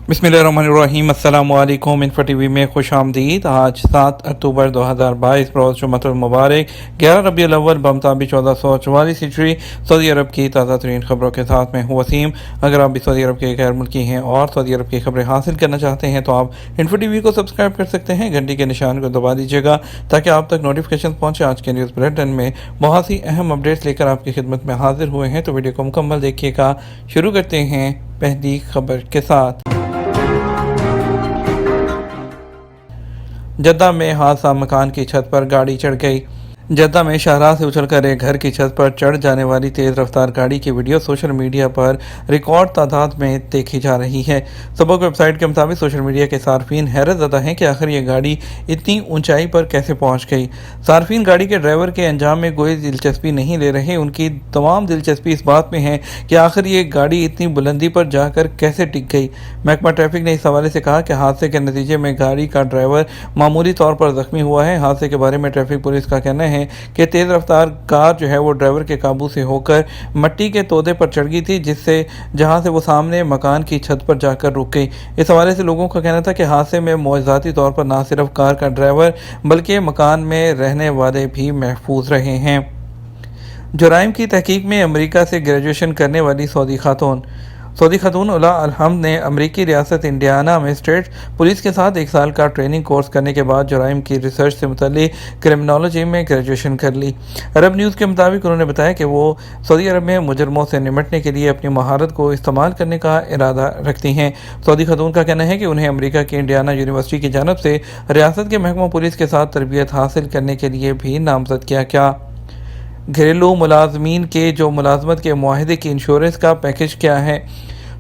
बिस्मिल्लाहिर्रहमानिर्रहीम। अस्सलाम वालेकुम। इन्फो टीवी में खुश आमदीद। आज 7 अक्टूबर 2022 रोज़ जुम्मतुल मुबारक 11 रबीउल अव्वल बमताबी 1444 हिजरी सऊदी अरब की ताज़ा तरीन खबरों के साथ मैं हूँ वसीम। अगर आप भी सऊदी अरब के गैर मुल्की हैं और सऊदी अरब की खबरें हासिल करना चाहते हैं तो आप इन्फो टीवी को सब्सक्राइब कर सकते हैं, घंटी के निशान को दबा दीजिएगा ताकि आप तक नोटिफिकेशन पहुँचे। आज के न्यूज़ बुलेटिन में बहुत सी अहम अपडेट्स लेकर आपकी खिदमत में हाजिर हुए हैं, तो वीडियो को मुकम्मल देखिएगा। शुरू करते हैं पहली खबर के साथ। जद्दा में हादसा, मकान की छत पर गाड़ी चढ़ गई। जद्दा में शाहराह से उछलकर एक घर की छत पर चढ़ जाने वाली तेज़ रफ्तार गाड़ी की वीडियो सोशल मीडिया पर रिकॉर्ड तादाद में देखी जा रही है। सबक वेबसाइट के मुताबिक सोशल मीडिया के सार्फिन हैरत ज़दा हैं कि आखिर ये गाड़ी इतनी ऊंचाई पर कैसे पहुंच गई। सार्फिन गाड़ी के ड्राइवर के अंजाम में कोई दिलचस्पी नहीं ले रहे, उनकी तमाम दिलचस्पी इस बात में है कि आखिर ये गाड़ी इतनी बुलंदी पर जाकर कैसे टिक गई। महकमा ट्रैफिक ने इस हवाले से कहा कि हादसे के नतीजे में गाड़ी का ड्राइवर मामूली तौर पर जख्मी हुआ है। हादसे के बारे में ट्रैफिक पुलिस का कहना है कि तेज़ रफ्तार कार जो है वो ड्राइवर के काबू से होकर मट्टी के तोदे पर चढ़ गई थी, जहां से वो सामने मकान की छत पर जाकर रुक गई। इस हवाले से लोगों का कहना था कि हादसे में मौजूदाती तौर पर न सिर्फ कार का ड्राइवर बल्कि मकान में रहने वाले भी महफूज रहे हैं। जुराइम की तहकीक में अमेरिका से ग्रेजुएशन करने वाली सऊदी खातून उला अलहम्द ने अमेरिकी रियासत इंडियाना में स्टेट पुलिस के साथ 1 साल का ट्रेनिंग कोर्स करने के बाद जुराइम की रिसर्च से मुतल्लिक क्रिमिनोलॉजी में ग्रेजुएशन कर ली। अरब न्यूज़ के मुताबिक उन्होंने बताया कि वो सऊदी अरब में मुजरमों से निपटने के लिए अपनी महारत को इस्तेमाल करने का इरादा रखती हैं। सऊदी खातून का कहना है कि उन्हें अमेरिका की इंडियाना यूनिवर्सिटी की जानब से रियासत के महकमा पुलिस के साथ तरबियत हासिल करने के लिए भी नामजद किया गया। घरेलू मुलाजमीन के जो मुलाजमत के मुआहदे की इंश्योरेंस का पैकेज क्या है।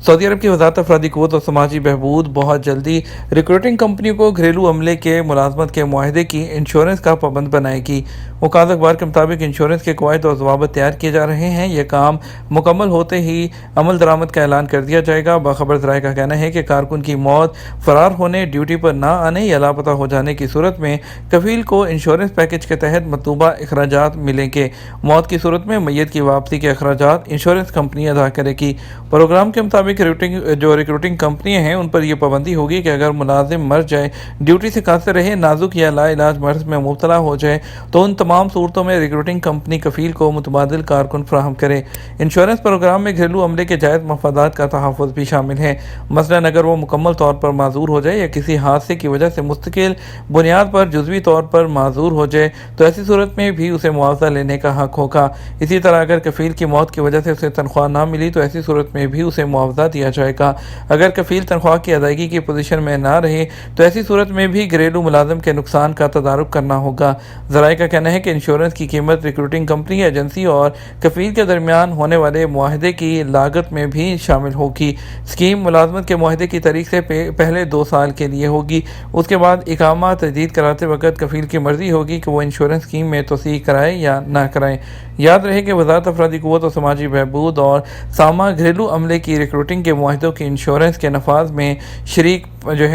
सऊदी अरब की वज़ारत अफरादी क़ुव्वत और समाजी बहबूद बहुत जल्दी रिक्रूटिंग कंपनियों को घरेलू अमले के मुलाजमत के मुआहदे की इंश्योरेंस का पाबंद बनाएगी। वकालत अखबार के मुताबिक इंश्योरेंस के कवायद और ज़वाबित तैयार किए जा रहे हैं। यह काम मुकम्मल होते ही अमल दरामद का ऐलान कर दिया जाएगा। बाखबर ज़राए का कहना है कि कारकुन की मौत, फरार होने, ड्यूटी पर ना आने या लापता हो जाने की सूरत में कफील को इंश्योरेंस पैकेज के तहत मतलूबा अखराजात मिलेंगे। मौत की सूरत में मैयत की वापसी के अखराजात इंश्योरेंस कंपनी अदा करेगी। प्रोग्राम के मुताबिक रिक्रूटिंग कंपनियां हैं उन पर यह पाबंदी होगी कि अगर मुलाजिम मर जाए, ड्यूटी से कासिर रहे, नाजुक या लाइलाज मर्ज में मुब्तला हो जाए तो उन तमाम सूरतों में रिक्रूटिंग कंपनी कफील को मुतबादिल कारकुन फराहम करे। इंश्योरेंस प्रोग्राम में घरेलू अमले के जायज़ मफादात का तहफ़्फ़ुज़ भी शामिल है। मसलन अगर वो मुकम्मल तौर पर माजूर हो जाए या किसी हादसे की वजह से मुस्तकिल बुनियाद पर जुज़वी तौर पर माजूर हो जाए तो ऐसी सूरत में भी उसे मुआवजा लेने का हक होगा। इसी तरह अगर कफील की मौत की वजह से उसे तनख्वाह ना मिली तो ऐसी सूरत में भी उसे मुआवजा दिया जाएगा। अगर कफील तनख्वाह की अदायगी की पोजीशन में ना रहे तो ऐसी सूरत में भी घरेलू मुलाजिम के नुकसान का तदारुक करना होगा। ज़राए का कहना है कि इंश्योरेंस की कीमत रिक्रूटिंग कंपनी, एजेंसी और कफील के दरमियान होने वाले मुआहदे की लागत में भी शामिल होगी। स्कीम मुलाजमत के मुआहदे की तारीख से पहले 2 साल के लिए होगी। उसके बाद इकामा तजदीद कराते वक्त कफील की मर्जी होगी कि वो इंश्योरेंस स्कीम में तोसी कराए या ना कराए। याद रहे कि वज़ारत अफरादी क़ुव्वत और समाजी बहबूद और सामा घरेलू अमले की रिक्रूटिंग के मुआहदों की इंश्योरेंस के नफाज में शरीक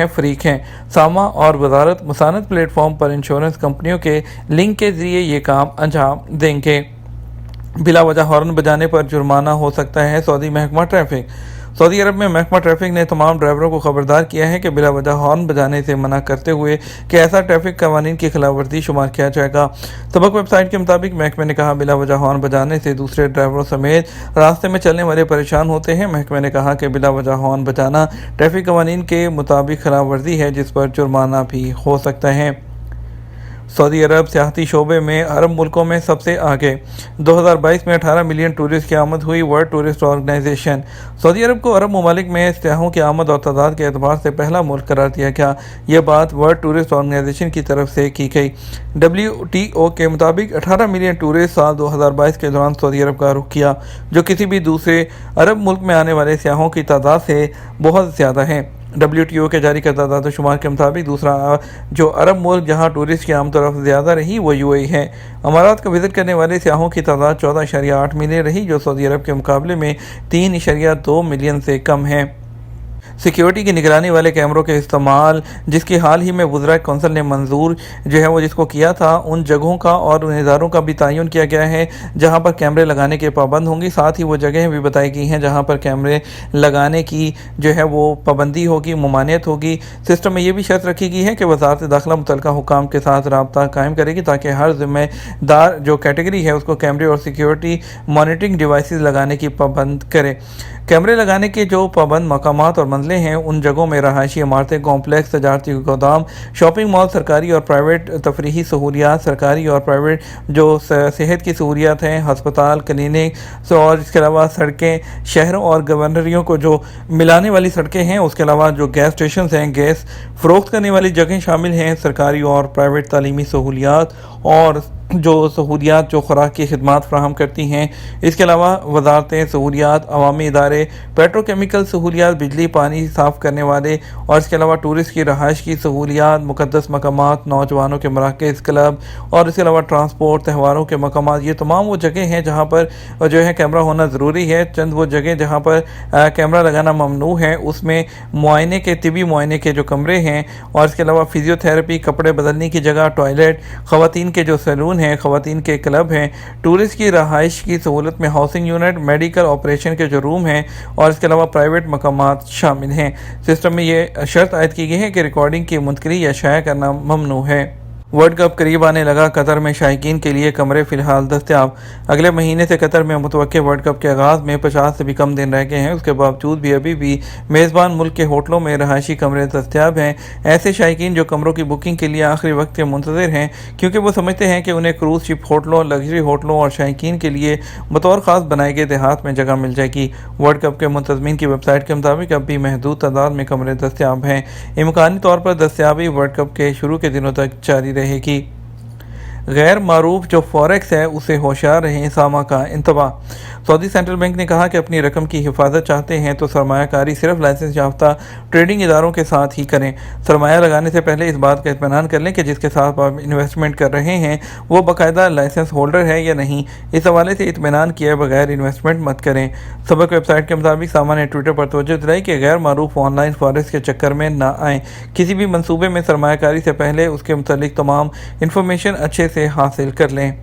फ़रीक हैं। सामा और वज़ारत मुसानद प्लेटफॉर्म पर इंश्योरेंस कंपनियों के लिंक के ज़रिए ये काम अंजाम देंगे। बिला वजह हॉर्न बजाने पर जुर्माना हो सकता है। सऊदी महकमा ट्रैफिक सऊदी अरब में महकमा ट्रैफिक ने तमाम ड्राइवरों को खबरदार किया है कि बिला वजह हॉर्न बजाने से मना करते हुए कि ऐसा ट्रैफिक कवानीन की खिलाफ वर्जी शुमार किया जाएगा। सबक वेबसाइट के मुताबिक महकमे ने कहा बिला वजह हॉर्न बजाने से दूसरे ड्राइवरों समेत रास्ते में चलने वाले परेशान होते हैं। महकमे ने कहा कि बिला वजह हॉर्न बजाना ट्रैफिक कवानीन के मुताबिक खिलाफ वर्जी है जिस पर जुर्माना भी हो सकता है। सऊदी अरब सियाहती शोबे में अरब मुल्कों में सबसे आगे। 2022 में 18 मिलियन टूरिस्ट की आमद हुई। वर्ल्ड टूरिस्ट ऑर्गेनाइजेशन सऊदी अरब को अरब ममालिक में सयाहों की आमद और तादाद के एतबार से पहला मुल्क करार दिया गया। यह बात वर्ल्ड टूरिस्ट ऑर्गेनाइजेशन की तरफ से की गई। WTO के मुताबिक 18 मिलियन टूरिस्ट साल 2022 के दौरान सऊदी अरब का रुख किया, जो किसी भी दूसरे अरब मुल्क में आने वाले सयाहों की तादाद से बहुत ज़्यादा है। WTO के जारी करदा दादा शुमार के मुताबिक दूसरा जो अरब मुल्क जहां टूरिस्ट की आमतरफ ज़्यादा रही वो UAE है। अमारात का विज़िट करने वाले सयाहों की तादाद 14.8 मिलियन रही, जो सऊदी अरब के मुकाबले में 3.2 मिलियन से कम है। सिक्योरिटी की निगरानी वाले कैमरों के इस्तेमाल, जिसकी हाल ही में वज़राए कौंसिल ने मंजूर जो है वो जिसको किया था, उन जगहों का और उन इदारों का भी तयन किया गया है जहां पर कैमरे लगाने के पाबंद होंगी। साथ ही वो जगहें भी बताई गई हैं जहां पर कैमरे लगाने की जो है वो पाबंदी होगी, ममानियत होगी। सिस्टम में ये भी शर्त रखी गई है कि वज़ारत दाखिला मुतल्लिका हुकाम के साथ रब्ता कायम करेगी ताकि हर जिम्मेदार जो कैटेगरी है उसको कैमरे और सिक्योरिटी मॉनिटरिंग डिवाइसेस लगाने की पाबंद करे। कैमरे लगाने के जो पाबंद मकामात और मंजिलें हैं उन जगहों में रहायशी इमारतें, कॉम्प्लेक्स, तजारती गोदाम, शॉपिंग मॉल, सरकारी और प्राइवेट तफरीही सहूलियात, सरकारी और प्राइवेट जो सेहत की सहूलियात हैं, हस्पताल, क्लिनिक और इसके अलावा सड़कें, शहरों और गवर्नरियों को जो मिलाने वाली सड़कें हैं, उसके अलावा जो गैस स्टेशन हैं, गैस फ़रोख्त करने वाली जगहें शामिल हैं, सरकारी और प्राइवेट तालीमी सहूलियात और जो सहूलियात जो खुराक की खिदमात फ्राहम करती हैं। इसके अलावा वजारतें, सहूलियात, अवामी इदारे, पेट्रोकेमिकल सहूलियात, बिजली पानी साफ़ करने वाले और इसके अलावा टूरिस्ट की रहाइश की सहूलियात, मुक़द्दस मकामात, नौजवानों के मराकज़, क्लब और इसके अलावा ट्रांसपोर्ट, त्योहारों के मकामात, ये तमाम वो जगह हैं जहाँ पर जो है कैमरा होना ज़रूरी है। चंद वो जगह जहाँ पर कैमरा लगाना ममनू है उसमें मुआयने के, तिबी मुआयने के जो कमरे हैं और इसके अलावा फ़िज़ियोथेरेपी, कपड़े बदलने की जगह, टॉयलेट, ख़वातीन के जो सैलून हैं, ख़वातीन के क्लब हैं, टूरिस्ट की रहाइश की सहूलत में हाउसिंग यूनिट, मेडिकल ऑपरेशन के जो रूम हैं और इसके अलावा प्राइवेट मकामात शामिल हैं। सिस्टम में ये शर्त आयद की गई है कि रिकॉर्डिंग की मुंतकली या शाया करना ममनू है। वर्ल्ड कप करीब आने लगा, कतर में शायकीन के लिए कमरे फ़िलहाल दस्तयाब। अगले महीने से कतर में मुतवक्के वर्ल्ड कप के आगाज़ में 50 से भी कम दिन रह गए हैं। उसके बावजूद भी अभी भी मेज़बान मुल्क के होटलों में रहायशी कमरे दस्तयाब हैं। ऐसे शायकीन जो कमरों की बुकिंग के लिए आखिरी वक्त के मुंतज़िर हैं क्योंकि वो समझते हैं कि उन्हें क्रूज़ शिप होटलों, लग्जरी होटलों और शायकीन के लिए बतौर ख़ास बनाए गए देहात में जगह मिल जाएगी। वर्ल्ड कप के मुंतज़मीन की वेबसाइट के मुताबिक अब भी महदूद तादाद में कमरे दस्तयाब हैं। इम्कानी तौर पर दस्तयाबी वर्ल्ड कप के शुरू के दिनों तक जारी रहेगी। गैर मारूफ जो फॉरेक्स है उसे होशियार रहें, सामा का इंतबाह। सऊदी सेंट्रल बैंक ने कहा कि अपनी रकम की हिफाजत चाहते हैं तो सरमायाकारी सिर्फ लाइसेंस याफ्ता ट्रेडिंग इदारों के साथ ही करें। सरमाया लगाने से पहले इस बात का इत्मीनान कर लें कि जिसके साथ आप इन्वेस्टमेंट कर रहे हैं वो बाकायदा लाइसेंस होल्डर है या नहीं। इस हवाले से इत्मीनान किए बगैर इन्वेस्टमेंट मत करें। सबक वेबसाइट के मुताबिक सामा ने ट्विटर पर तवज्जो दिलाई कि गैर मारूफ ऑनलाइन फॉरेक्स के चक्कर में ना आएँ। किसी भी मनसूबे में सरमायाकारी से पहले उसके मुतालिक तमाम इंफॉर्मेशन अच्छे से हासिल कर लें।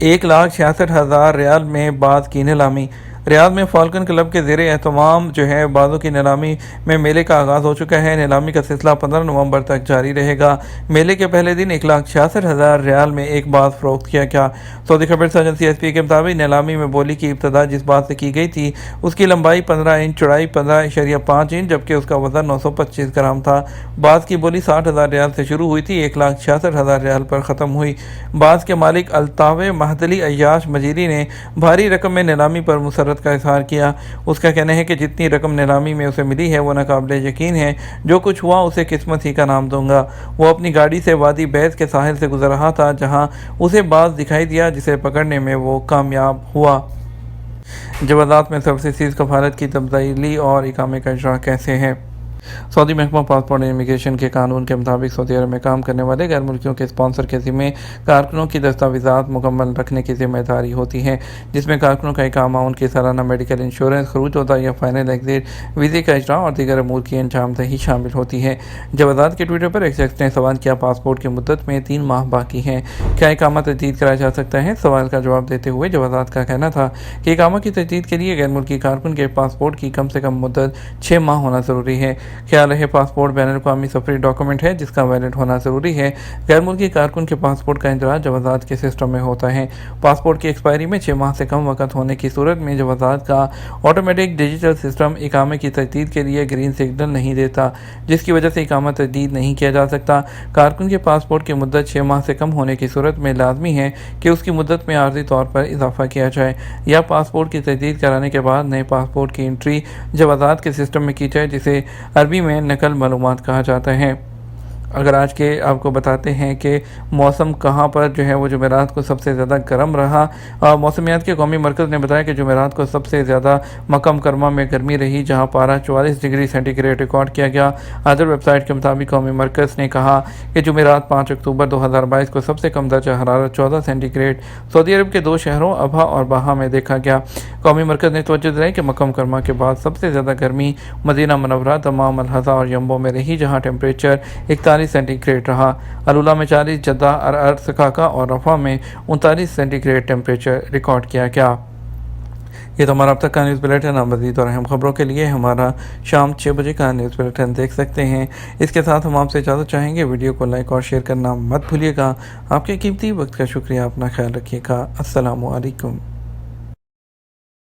1,66,000 रियाल में बाज़ की नीलामी। रियाद में फाल्कन क्लब के ज़ेरे एहतमाम जो है बाज़ों की नीलामी में मेले का आगाज़ हो चुका है। नीलामी का सिलसिला 15 नवंबर तक जारी रहेगा। मेले के पहले दिन 1,66,000 रियाल में एक बाज़ फ़रोख्त किया गया। सऊदी खबर एजेंसी CSP के मुताबिक नीलामी में बोली की इब्तदा जिस बात से की गई थी उसकी लंबाई 15 इंच, चौड़ाई 15.5 इंच जबकि उसका वज़न 925 ग्राम था। बाज़ की बोली 60,000 रियाल से शुरू हुई थी, 1,66,000 रियाल पर ख़त्म हुई। बाज़ के मालिक अल्तावे महदली अय्याश मजीरी ने भारी रकम में नीलामी पर मुसरत का इजहार किया। उसका कहना है कि जितनी रकम नीलामी में उसे मिली है वो नाकाबिले यकीन है। जो कुछ हुआ उसे किस्मत ही का नाम दूंगा। वो अपनी गाड़ी से वादी बैस के साहिल से गुजर रहा था जहां उसे बाज़ दिखाई दिया जिसे पकड़ने में वो कामयाब हुआ। जवाज़ात में सर्विसेज कफालत की तब्दीली और इकामे का इजरा कैसे है। सऊदी महकमा पासपोर्ट और इमिग्रेशन के कानून के मुताबिक सऊदी अरब में काम करने वाले गैर मुल्कियों के स्पॉन्सर के ज़िम्मे कारकुनों की दस्तावेज़ात मुकम्मल रखने की जिम्मेदारी होती है, जिसमें कारकुनों का इकामा, उनकी सालाना मेडिकल इंश्योरेंस, खरूज होता या फाइनल एग्जिट, वीज़े का इजरा और दीगर अमूर की अंजामदही शामिल होती है। जवाज़ात के ट्विटर पर एक शख्स ने सवाल किया, पासपोर्ट की मुद्दत में 3 माह बाकी हैं, क्या इकामा तजदीद कराया जा सकता है। सवाल का जवाब देते हुए जवाज़ात का कहना था कि इकामा की तजदीद के लिए गैर मुल्की कारकुन के पासपोर्ट की कम से कम मुद्दत 6 माह होना ज़रूरी है। ख्याल रहे पासपोर्ट बैनुल-अक़वामी सफरी डॉक्यूमेंट है जिसका वैलिड होना ज़रूरी है। गैर मुल्की कारकुन के पासपोर्ट का इंदराज जवाज़ात के सिस्टम में होता है। पासपोर्ट की एक्सपायरी में 6 माह से कम वक्त होने की सूरत में जवाज़ात का ऑटोमेटिक डिजिटल सिस्टम इकामे की तजदीद के लिए ग्रीन सिग्नल नहीं देता, जिसकी वजह से इकामा तजदीद नहीं किया जा सकता। कारकुन के पासपोर्ट की मुद्दत 6 माह से कम होने की सूरत में लाजमी है कि उसकी मुद्दत में आर्जी तौर पर इजाफा किया जाए या पासपोर्ट की तजदीद कराने के बाद नए पासपोर्ट की एंट्री जवाज़ात के सिस्टम में की जाए, जिसे अरबी में नकल मालूमात कहा जाता है। अगर आज के आपको बताते हैं कि मौसम कहाँ पर जो है वो जुमेरात को सबसे ज़्यादा गर्म रहा। मौसमियात के कौमी मरकज़ ने बताया कि जुमेरात को सबसे ज़्यादा मक्का मुकर्रमा में गर्मी रही, जहाँ पारा 44 डिग्री सेंटीग्रेड रिकॉर्ड किया गया। अदर वेबसाइट के मुताबिक कौमी मरकज़ ने कहा कि जुमेरात 5 अक्टूबर 2022 को सबसे कम दर्जा हरारत 14 सेंटीग्रेड सऊदी अरब के 2 शहरों अबहा और बहा में देखा गया। कौमी मरकज़ ने तवज्जो दिलाई कि मक्का मुकर्रमा के बाद सबसे ज़्यादा गर्मी मदीना मनव्वरा, दमाम, अल-हज़ा और यम्बो में रही, जहाँ टेम्परेचर 41 सेंटीग्रेड रहा। अलुला में 40, जद्दा, अरसकाका और रफा में 39 सेंटीग्रेड टेम्परेचर रिकॉर्ड किया गया। ये तो हमारा अब तक का न्यूज़ बुलेटिन। आप मज़ीद और अहम खबरों के लिए हमारा शाम 6 बजे का न्यूज़ बुलेटिन देख सकते हैं। इसके साथ हम आपसे इजाज़त चाहेंगे। वीडियो को लाइक और शेयर करना मत भूलिएगा। आपके कीमती वक्त का शुक्रिया। अपना ख्याल रखिएगा। अस्सलामु अलैकुम।